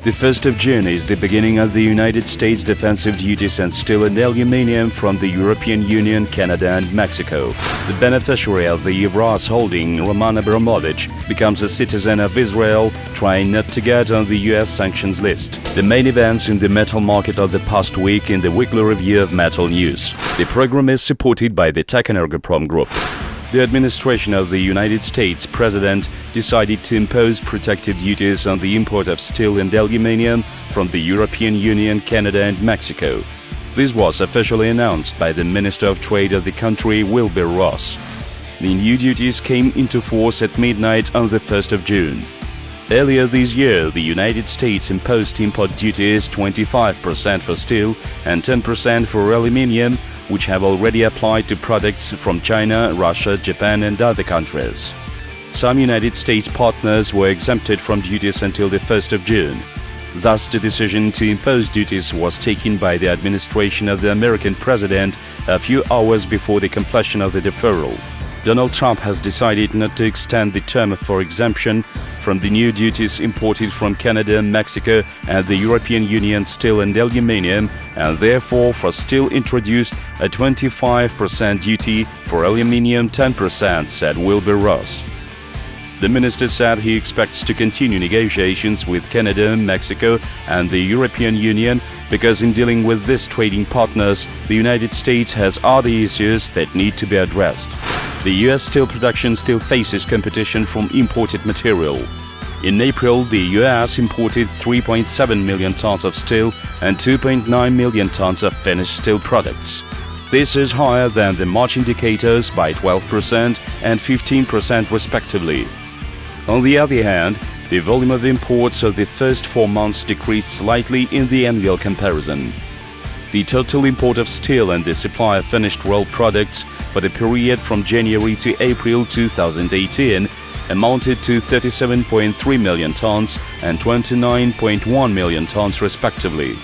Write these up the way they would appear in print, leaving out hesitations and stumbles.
The 1st of June is the beginning of the United States defensive duties on steel and aluminium from the European Union, Canada and Mexico. The beneficiary of the Evraz holding, Roman Abramovich, becomes a citizen of Israel, trying not to get on the US sanctions list. The main events in the metal market of the past week in the weekly review of Metal News. The program is supported by the Tech Energoprom Group. The administration of the United States President decided to impose protective duties on the import of steel and aluminium from the European Union, Canada and Mexico. This was officially announced by the Minister of Trade of the country, Wilbur Ross. The new duties came into force at midnight on the 1st of June. Earlier this year, the United States imposed import duties 25% for steel and 10% for aluminium, which have already applied to products from China, Russia, Japan and other countries. Some United States partners were exempted from duties until the 1st of June. Thus, the decision to impose duties was taken by the administration of the American president a few hours before the completion of the deferral. Donald Trump has decided not to extend the term for exemption from the new duties imported from Canada, Mexico and the European Union steel and aluminium, and therefore for steel introduced a 25% duty, for aluminium 10%, said Wilbur Ross. The minister said he expects to continue negotiations with Canada, Mexico and the European Union because in dealing with these trading partners, the United States has other issues that need to be addressed. The U.S. steel production still faces competition from imported material. In April, the U.S. imported 3.7 million tons of steel and 2.9 million tons of finished steel products. This is higher than the March indicators by 12% and 15% respectively. On the other hand, the volume of imports of the first 4 months decreased slightly in the annual comparison. The total import of steel and the supply of finished rolled products for the period from January to April 2018 amounted to 37.3 million tons and 29.1 million tons respectively.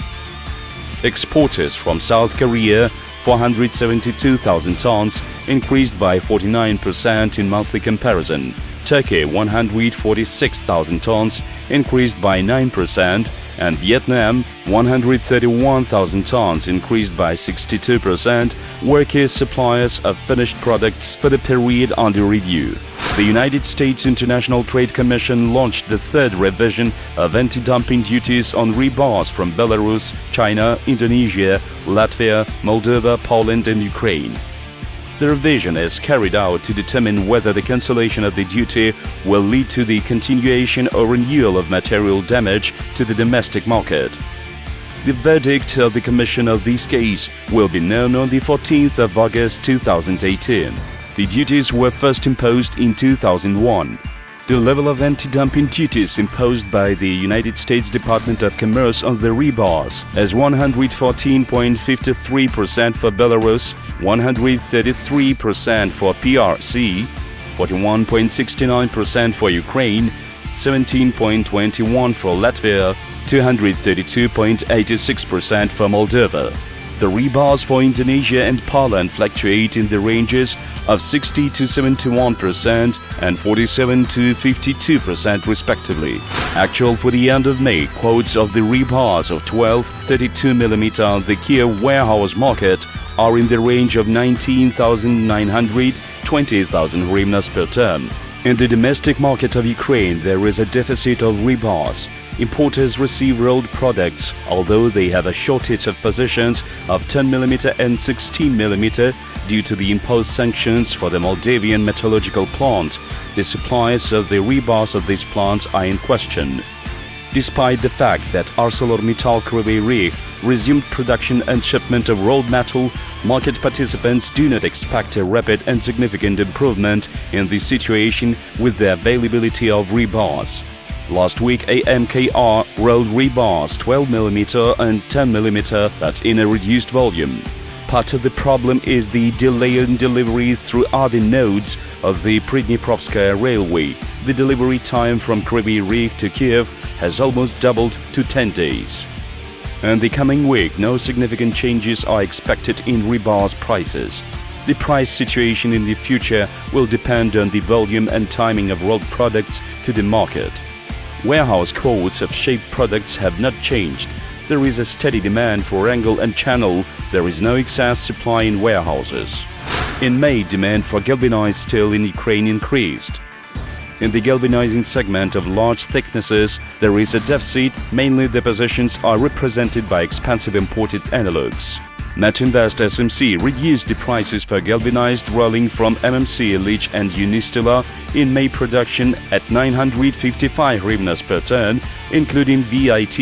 Exporters from South Korea, 472,000 tons, increased by 49% in monthly comparison. Turkey, 146,000 tons, increased by 9%, and Vietnam, 131,000 tons, increased by 62%, were key suppliers of finished products for the period under review. The United States International Trade Commission launched the third revision of anti-dumping duties on rebars from Belarus, China, Indonesia, Latvia, Moldova, Poland and Ukraine. The revision is carried out to determine whether the cancellation of the duty will lead to the continuation or renewal of material damage to the domestic market. The verdict of the Commission of this case will be known on the 14th of August 2018. The duties were first imposed in 2001. The level of anti-dumping duties imposed by the United States Department of Commerce on the rebars is 114.53% for Belarus, 133% for PRC, 41.69% for Ukraine, 17.21% for Latvia, 232.86% for Moldova. The rebars for Indonesia and Poland fluctuate in the ranges of 60 to 71% and 47 to 52% respectively. Actual for the end of May, quotes of the rebars of 12-32 mm on the Kiev warehouse market are in the range of 19,900 – 20,000 hryvnias per ton. In the domestic market of Ukraine, there is a deficit of rebars. Importers receive rolled products, although they have a shortage of positions of 10 mm and 16 mm due to the imposed sanctions for the Moldavian metallurgical plant. The supplies of the rebars of these plants are in question. Despite the fact that ArcelorMittal Kryvyi Rih resumed production and shipment of rolled metal, market participants do not expect a rapid and significant improvement in the situation with the availability of rebars. Last week, AMKR rolled rebars 12 mm and 10 mm, but in a reduced volume. Part of the problem is the delay in delivery through other nodes of the Pridniprovskaya railway. The delivery time from Kryvyi Rih to Kiev has almost doubled to 10 days. In the coming week, no significant changes are expected in rebars prices. The price situation in the future will depend on the volume and timing of rolled products to the market. Warehouse quotes of shaped products have not changed. There is a steady demand for angle and channel. There is no excess supply in warehouses. In May, demand for galvanized steel in Ukraine increased. In the galvanizing segment of large thicknesses, there is a deficit. Mainly the positions are represented by expensive imported analogs. MetalNews SMC reduced the prices for galvanized rolling from MMC, Lich and Unistila in May production at 955 hryvnias per ton, including VAT.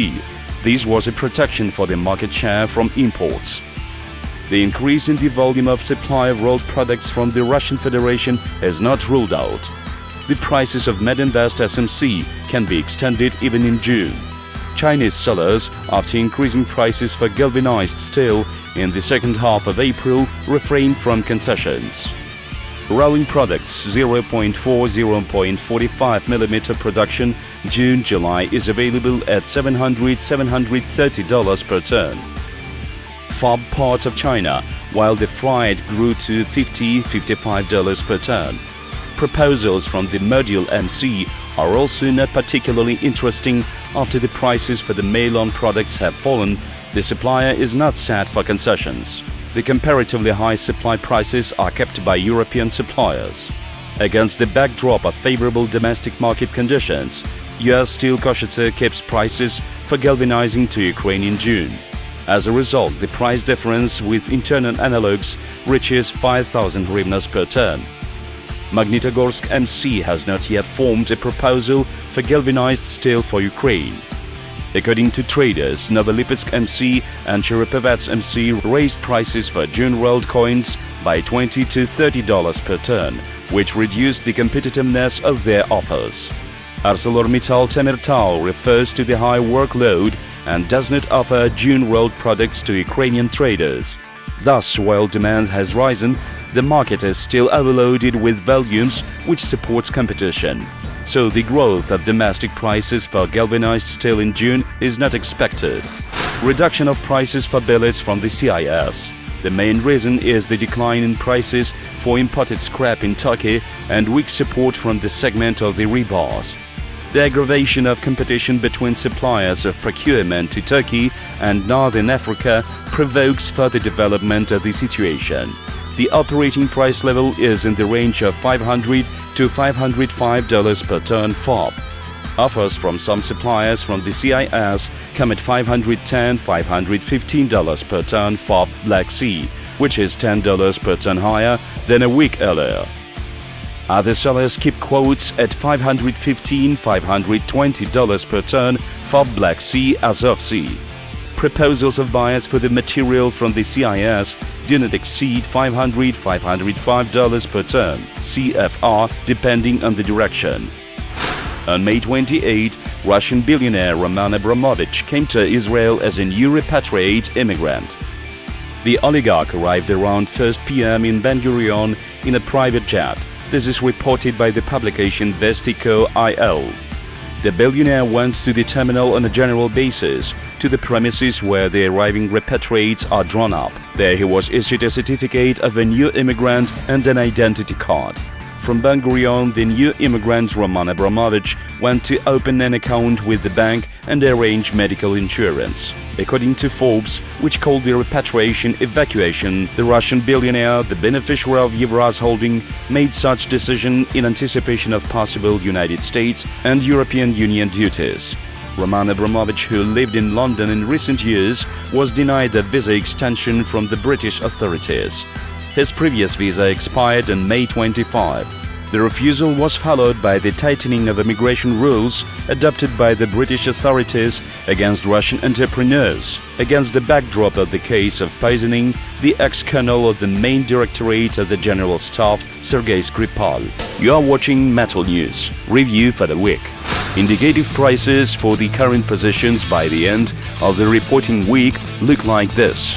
This was a protection for the market share from imports. The increase in the volume of supply of rolled products from the Russian Federation is not ruled out. The prices of MetalNews SMC can be extended even in June. Chinese sellers, after increasing prices for galvanized steel in the second half of April, refrained from concessions. Rolling products 0.4–0.45 mm production June-July is available at $700–730 per ton. FOB part of China, while the fried grew to $50–55 per ton. Proposals from the module MC are also not particularly interesting. After the prices for the nylon products have fallen, the supplier is not set for concessions. The comparatively high supply prices are kept by European suppliers. Against the backdrop of favorable domestic market conditions, US Steel Košice keeps prices for galvanizing to Ukraine in June. As a result, the price difference with internal analogs reaches 5,000 hryvnias per ton. Magnitogorsk MC has not yet formed a proposal for galvanized steel for Ukraine. According to traders, Novolipetsk MC and Cherepevets MC raised prices for June rolled coins by $20 to $30 per ton, which reduced the competitiveness of their offers. ArcelorMittal Temirtau refers to the high workload and does not offer June rolled products to Ukrainian traders. Thus, while demand has risen, the market is still overloaded with volumes, which supports competition. So the growth of domestic prices for galvanized steel in June is not expected. Reduction of prices for billets from the CIS. The main reason is the decline in prices for imported scrap in Turkey and weak support from the segment of the rebars. The aggravation of competition between suppliers of procurement to Turkey and Northern Africa provokes further development of the situation. The operating price level is in the range of $500 to $505 per ton FOB. Offers from some suppliers from the CIS come at $510–515 per ton FOB Black Sea, which is $10 per ton higher than a week earlier. Other sellers keep quotes at $515–520 per ton FOB Black Sea Azov Sea. Proposals of buyers for the material from the CIS do not exceed $500–505 per ton CFR, depending on the direction. On May 28, Russian billionaire Roman Abramovich came to Israel as a new repatriate immigrant. The oligarch arrived around 1 p.m. in Ben Gurion in a private jet. This is reported by the publication Vestiko.il. The billionaire went to the terminal on a general basis, to the premises where the arriving repatriates are drawn up. There he was issued a certificate of a new immigrant and an identity card. From Ben Gurion, the new immigrant Roman Abramovich went to open an account with the bank and arrange medical insurance. According to Forbes, which called the repatriation evacuation, the Russian billionaire, the beneficiary of Evraz holding, made such decision in anticipation of possible United States and European Union duties. Roman Abramovich, who lived in London in recent years, was denied a visa extension from the British authorities. His previous visa expired on May 25. The refusal was followed by the tightening of immigration rules adopted by the British authorities against Russian entrepreneurs, against the backdrop of the case of poisoning the ex-colonel of the main directorate of the General Staff, Sergei Skripal. You are watching Metal News, review for the week. Indicative prices for the current positions by the end of the reporting week look like this.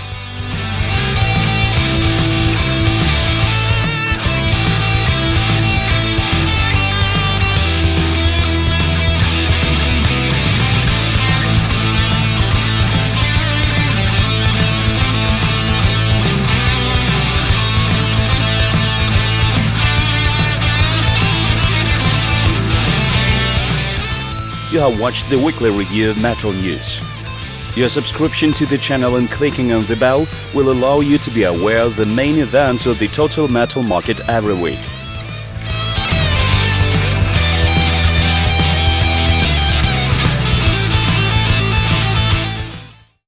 You have watched the weekly review of Metal News. Your subscription to the channel and clicking on the bell will allow you to be aware of the main events of the total metal market every week.